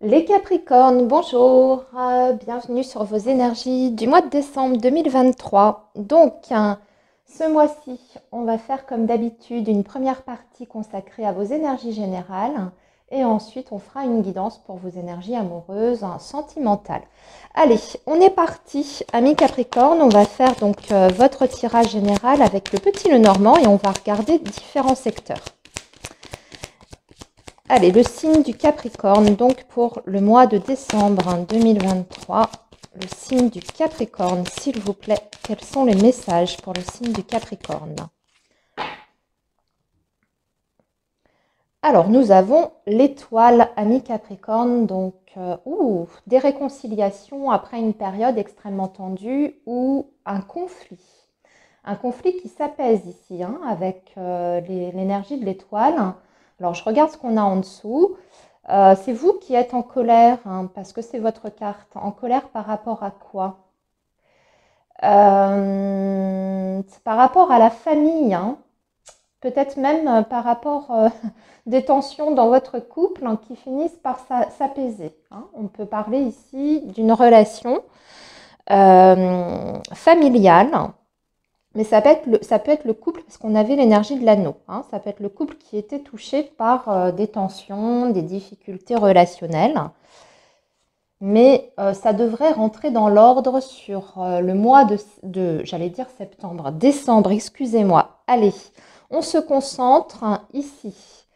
Les Capricornes, bonjour, bienvenue sur vos énergies du mois de décembre 2023. Ce mois-ci, on va faire comme d'habitude une première partie consacrée à vos énergies générales et ensuite on fera une guidance pour vos énergies amoureuses, sentimentales. Allez, on est parti, amis Capricornes, on va faire votre tirage général avec le petit Lenormand et on va regarder différents secteurs. Allez, le signe du Capricorne, donc pour le mois de décembre 2023, le signe du Capricorne, s'il vous plaît, quels sont les messages pour le signe du Capricorne? Alors, nous avons l'étoile, ami Capricorne, des réconciliations après une période extrêmement tendue ou un conflit. Un conflit qui s'apaise ici, avec l'énergie de l'étoile. Alors, je regarde ce qu'on a en dessous. C'est vous qui êtes en colère, parce que c'est votre carte. En colère par rapport à quoi? C'est par rapport à la famille, peut-être même par rapport des tensions dans votre couple qui finissent par s'apaiser. On peut parler ici d'une relation familiale. Mais ça peut être le couple, parce qu'on avait l'énergie de l'anneau. Ça peut être le couple qui était touché par des tensions, des difficultés relationnelles. Mais ça devrait rentrer dans l'ordre sur le mois j'allais dire septembre, décembre, excusez-moi. Allez, on se concentre ici.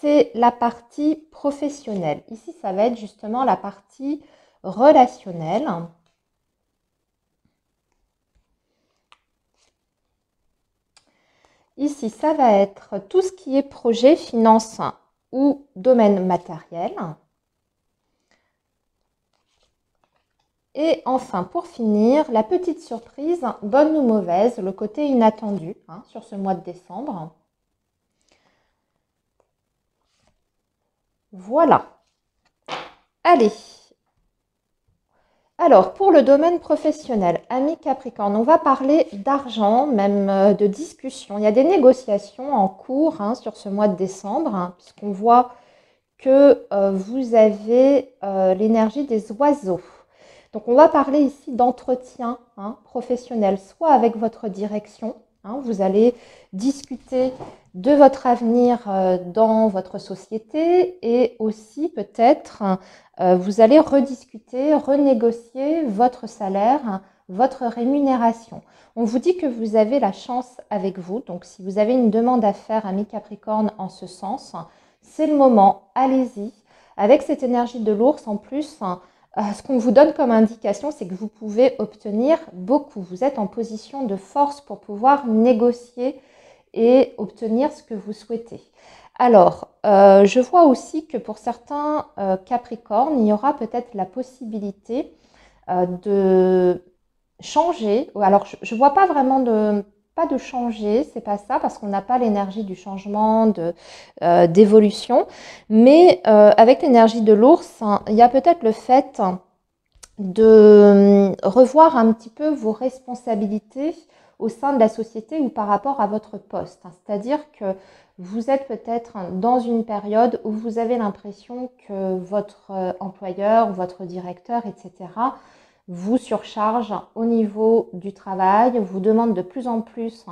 C'est la partie professionnelle. Ici, ça va être justement la partie relationnelle. Ici, ça va être tout ce qui est projet, finance ou domaine matériel. Et enfin, pour finir, la petite surprise, bonne ou mauvaise, le côté inattendu sur ce mois de décembre. Voilà. Allez. Alors, pour le domaine professionnel, amis Capricorne, on va parler d'argent, même de discussion. Il y a des négociations en cours sur ce mois de décembre, puisqu'on voit que vous avez l'énergie des oiseaux. Donc, on va parler ici d'entretien professionnel, soit avec votre direction. Vous allez discuter de votre avenir dans votre société et aussi peut-être vous allez rediscuter, renégocier votre salaire, votre rémunération. On vous dit que vous avez la chance avec vous. Donc, si vous avez une demande à faire, ami Capricorne, en ce sens, c'est le moment, allez-y. Avec cette énergie de l'ours, en plus, ce qu'on vous donne comme indication, c'est que vous pouvez obtenir beaucoup. Vous êtes en position de force pour pouvoir négocier et obtenir ce que vous souhaitez. Alors, je vois aussi que pour certains Capricornes, il y aura peut-être la possibilité de changer. Alors, je ne vois pas vraiment pas de changer, c'est pas ça, parce qu'on n'a pas l'énergie du changement, d'évolution. Mais avec l'énergie de l'ours, il y a peut-être le fait de revoir un petit peu vos responsabilités au sein de la société ou par rapport à votre poste. C'est-à-dire que vous êtes peut-être dans une période où vous avez l'impression que votre employeur, votre directeur, etc., vous surcharge au niveau du travail, vous demande de plus en plus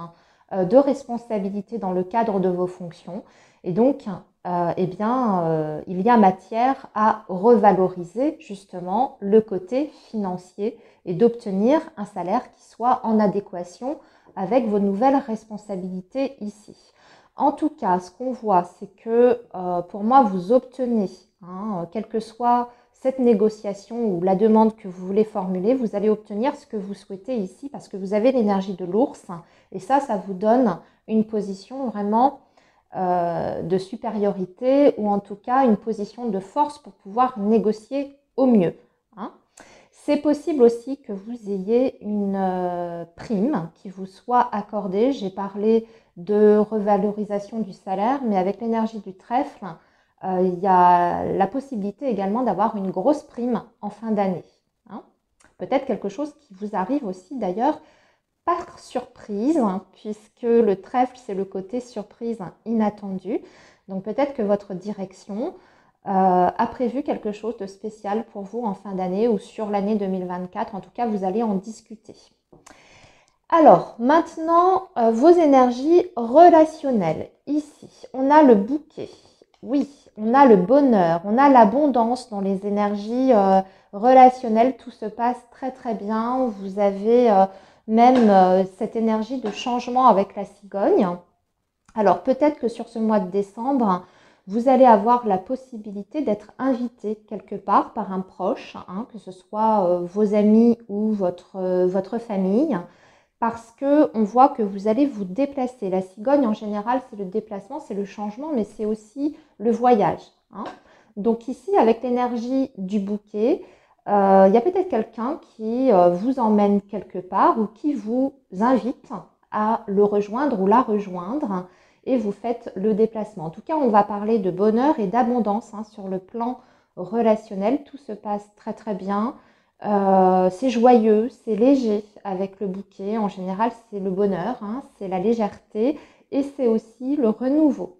de responsabilités dans le cadre de vos fonctions. Et donc, il y a matière à revaloriser justement le côté financier et d'obtenir un salaire qui soit en adéquation avec vos nouvelles responsabilités ici. En tout cas, ce qu'on voit, c'est que pour moi, vous obtenez, quelle que soit cette négociation ou la demande que vous voulez formuler, vous allez obtenir ce que vous souhaitez ici parce que vous avez l'énergie de l'ours et ça vous donne une position vraiment de supériorité ou en tout cas une position de force pour pouvoir négocier au mieux. C'est possible aussi que vous ayez une prime qui vous soit accordée. J'ai parlé de revalorisation du salaire, mais avec l'énergie du trèfle, il y a la possibilité également d'avoir une grosse prime en fin d'année. Peut-être quelque chose qui vous arrive aussi d'ailleurs par surprise, puisque le trèfle, c'est le côté surprise inattendu. Donc peut-être que votre direction a prévu quelque chose de spécial pour vous en fin d'année ou sur l'année 2024. En tout cas, vous allez en discuter. Alors, maintenant, vos énergies relationnelles. Ici, on a le bouquet. Oui, on a le bonheur, on a l'abondance dans les énergies relationnelles. Tout se passe très très bien. Vous avez même cette énergie de changement avec la cigogne. Alors, peut-être que sur ce mois de décembre, vous allez avoir la possibilité d'être invité quelque part par un proche, hein, que ce soit vos amis ou votre famille, parce qu'on voit que vous allez vous déplacer. La cigogne, en général, c'est le déplacement, c'est le changement, mais c'est aussi le voyage. Hein. Donc ici, avec l'énergie du bouquet, il y a peut-être quelqu'un qui vous emmène quelque part ou qui vous invite à le rejoindre ou la rejoindre et vous faites le déplacement. En tout cas, on va parler de bonheur et d'abondance hein, sur le plan relationnel. Tout se passe très très bien. C'est joyeux, c'est léger avec le bouquet. En général, c'est le bonheur, hein, c'est la légèreté et c'est aussi le renouveau.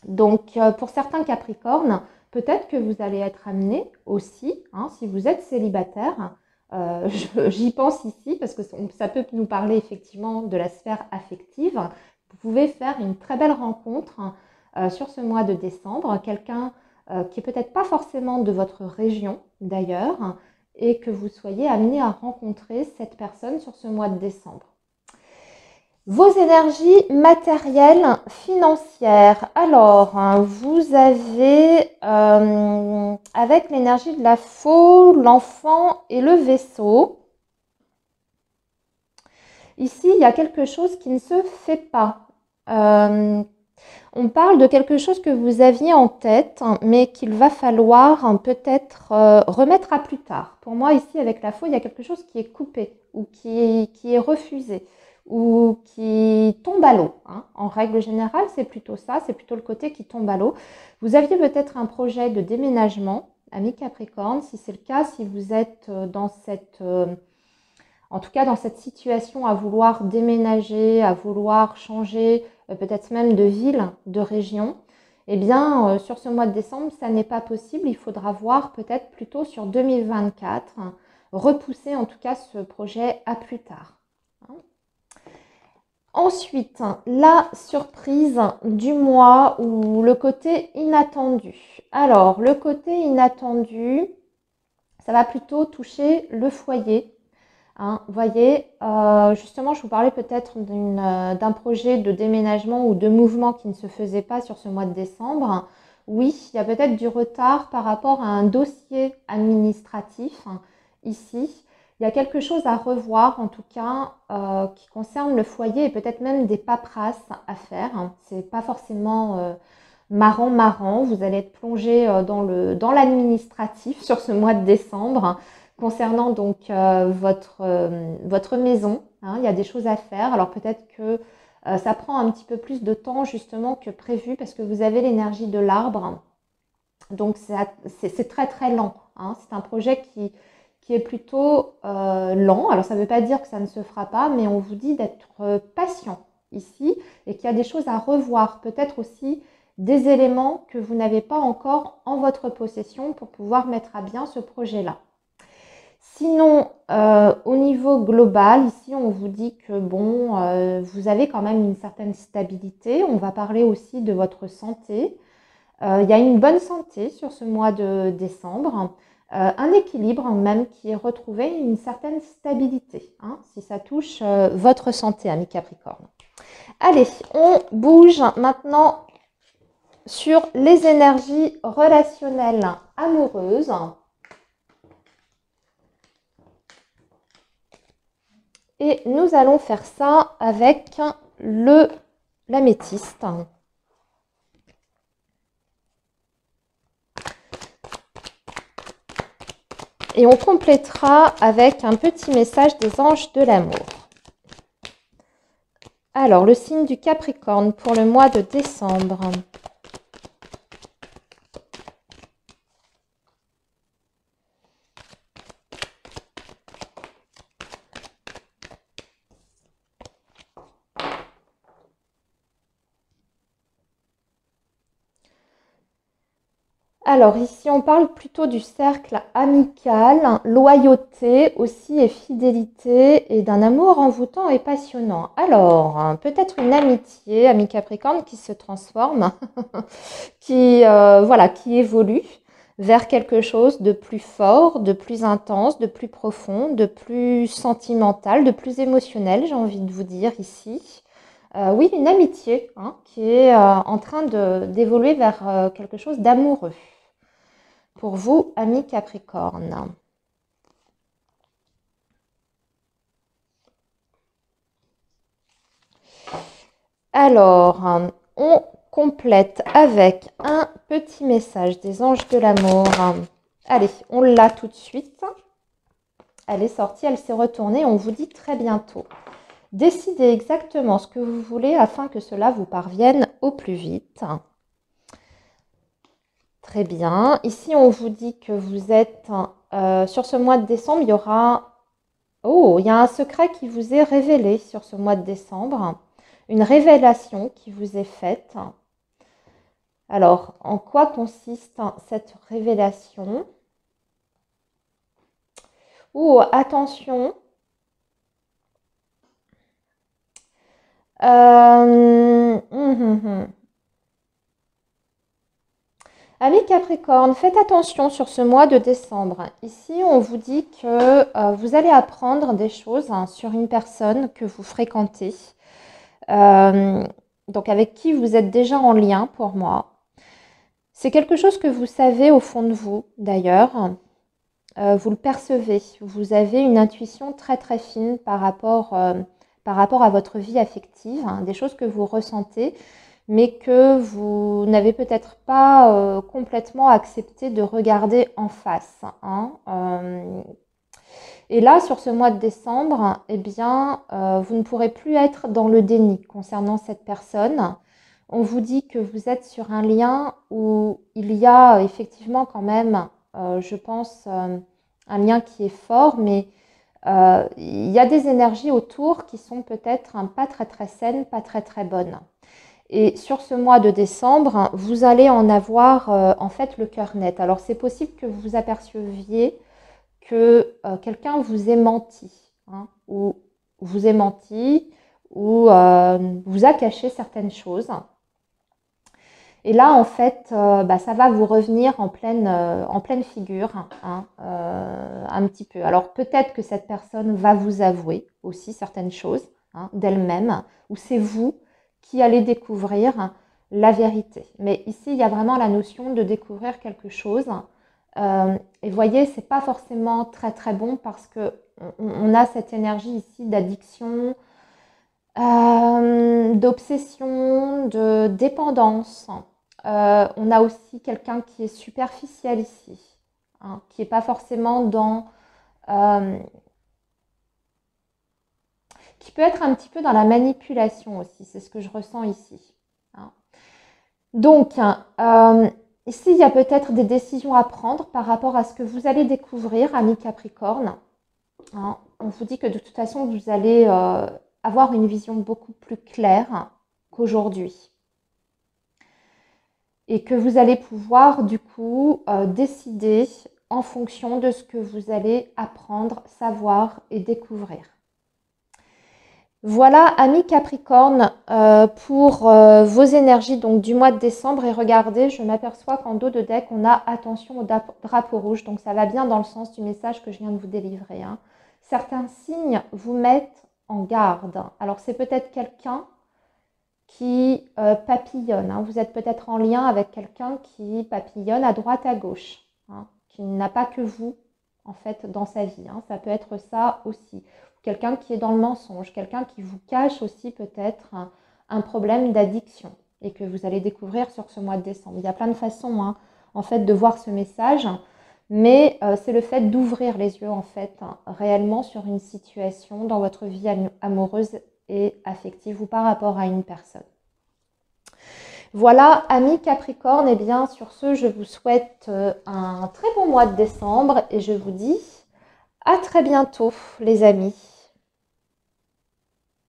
Donc, pour certains Capricornes, peut-être que vous allez être amené aussi, hein, si vous êtes célibataire, j'y pense ici parce que ça peut nous parler effectivement de la sphère affective. Vous pouvez faire une très belle rencontre sur ce mois de décembre, quelqu'un qui est peut-être pas forcément de votre région d'ailleurs, et que vous soyez amené à rencontrer cette personne sur ce mois de décembre. Vos énergies matérielles, financières. Alors, vous avez, avec l'énergie de la faux, l'enfant et le vaisseau, ici, il y a quelque chose qui ne se fait pas. On parle de quelque chose que vous aviez en tête, mais qu'il va falloir peut-être remettre à plus tard. Pour moi, ici, avec la faux, il y a quelque chose qui est coupé ou qui est refusé ou qui tombe à l'eau. Hein. En règle générale, c'est plutôt ça, c'est plutôt le côté qui tombe à l'eau. Vous aviez peut-être un projet de déménagement, ami Capricorne. Si c'est le cas, si vous êtes dans cette... en tout cas, dans cette situation à vouloir déménager, à vouloir changer peut-être même de ville, de région, eh bien, sur ce mois de décembre, ça n'est pas possible. Il faudra voir peut-être plutôt sur 2024, repousser en tout cas ce projet à plus tard. Ensuite, la surprise du mois ou le côté inattendu. Alors, le côté inattendu, ça va plutôt toucher le foyer. Hein, vous voyez, justement, je vous parlais peut-être d'un projet de déménagement ou de mouvement qui ne se faisait pas sur ce mois de décembre. Oui, il y a peut-être du retard par rapport à un dossier administratif ici. Il y a quelque chose à revoir, en tout cas, qui concerne le foyer et peut-être même des paperasses à faire. Ce n'est pas forcément marrant. Vous allez être plongé dans l'administratif sur ce mois de décembre. Concernant donc votre maison, hein, il y a des choses à faire. Alors peut-être que ça prend un petit peu plus de temps justement que prévu parce que vous avez l'énergie de l'arbre. Donc c'est très très lent. Hein. C'est un projet qui est plutôt lent. Alors ça ne veut pas dire que ça ne se fera pas, mais on vous dit d'être patient ici et qu'il y a des choses à revoir. Peut-être aussi des éléments que vous n'avez pas encore en votre possession pour pouvoir mettre à bien ce projet-là. Sinon, au niveau global, ici, on vous dit que bon, vous avez quand même une certaine stabilité. On va parler aussi de votre santé. Il y a une bonne santé sur ce mois de décembre. Un équilibre même qui est retrouvé, une certaine stabilité, hein, si ça touche votre santé, ami Capricorne. Allez, on bouge maintenant sur les énergies relationnelles amoureuses. Et nous allons faire ça avec l'améthyste. Et on complétera avec un petit message des anges de l'amour. Alors, le signe du Capricorne pour le mois de décembre. Alors ici, on parle plutôt du cercle amical, loyauté aussi et fidélité et d'un amour envoûtant et passionnant. Alors, peut-être une amitié, ami Capricorne, qui se transforme, voilà, qui évolue vers quelque chose de plus fort, de plus intense, de plus profond, de plus sentimental, de plus émotionnel, j'ai envie de vous dire ici. Oui, une amitié hein, qui est en train d'évoluer vers quelque chose d'amoureux. Pour vous, amis Capricorne. Alors, on complète avec un petit message des anges de l'amour. Allez, on l'a tout de suite. Elle est sortie, elle s'est retournée. On vous dit très bientôt. Décidez exactement ce que vous voulez afin que cela vous parvienne au plus vite. Très bien. Ici, on vous dit que vous êtes sur ce mois de décembre, il y aura... Oh, il y a un secret qui vous est révélé sur ce mois de décembre. Une révélation qui vous est faite. Alors, en quoi consiste cette révélation? Oh, attention. Amis Capricorne, faites attention sur ce mois de décembre. Ici, on vous dit que vous allez apprendre des choses sur une personne que vous fréquentez. Donc, avec qui vous êtes déjà en lien pour moi. C'est quelque chose que vous savez au fond de vous, d'ailleurs. Vous le percevez. Vous avez une intuition très très fine par rapport à votre vie affective, hein, des choses que vous ressentez, mais que vous n'avez peut-être pas complètement accepté de regarder en face. Hein. Et là, sur ce mois de décembre, eh bien, vous ne pourrez plus être dans le déni concernant cette personne. On vous dit que vous êtes sur un lien où il y a effectivement quand même, je pense, un lien qui est fort, mais il y a des énergies autour qui sont peut-être pas très très saines, pas très très bonnes. Et sur ce mois de décembre, vous allez en avoir en fait le cœur net. Alors c'est possible que vous vous aperceviez que quelqu'un vous ait menti, hein, ou vous ait menti, ou vous a caché certaines choses. Et là, en fait, ça va vous revenir en pleine figure, hein, un petit peu. Alors peut-être que cette personne va vous avouer aussi certaines choses hein, d'elle-même, ou c'est vous qui allez découvrir la vérité. Mais ici, il y a vraiment la notion de découvrir quelque chose. Et voyez, c'est pas forcément très très bon parce que on a cette énergie ici d'addiction, d'obsession, de dépendance. On a aussi quelqu'un qui est superficiel ici, hein, qui n'est pas forcément dans... qui peut être un petit peu dans la manipulation aussi, c'est ce que je ressens ici. Hein. Donc, ici, il y a peut-être des décisions à prendre par rapport à ce que vous allez découvrir, amis Capricorne. Hein, on vous dit que de toute façon, vous allez avoir une vision beaucoup plus claire qu'aujourd'hui. Et que vous allez pouvoir, du coup, décider en fonction de ce que vous allez apprendre, savoir et découvrir. Voilà, amis Capricorne, pour vos énergies donc, du mois de décembre. Et regardez, je m'aperçois qu'en dos de deck, on a attention au drapeau rouge. Donc, ça va bien dans le sens du message que je viens de vous délivrer. Hein. Certains signes vous mettent en garde. Alors, c'est peut-être quelqu'un qui papillonne. Hein. Vous êtes peut-être en lien avec quelqu'un qui papillonne à droite, à gauche. Hein, qui n'a pas que vous, en fait, dans sa vie. Hein. Ça peut être ça aussi. Quelqu'un qui est dans le mensonge, quelqu'un qui vous cache aussi peut-être un problème d'addiction et que vous allez découvrir sur ce mois de décembre. Il y a plein de façons hein, en fait de voir ce message, mais c'est le fait d'ouvrir les yeux en fait réellement sur une situation dans votre vie amoureuse et affective ou par rapport à une personne. Voilà, amis Capricorne, et bien sur ce, je vous souhaite un très bon mois de décembre et je vous dis à très bientôt les amis.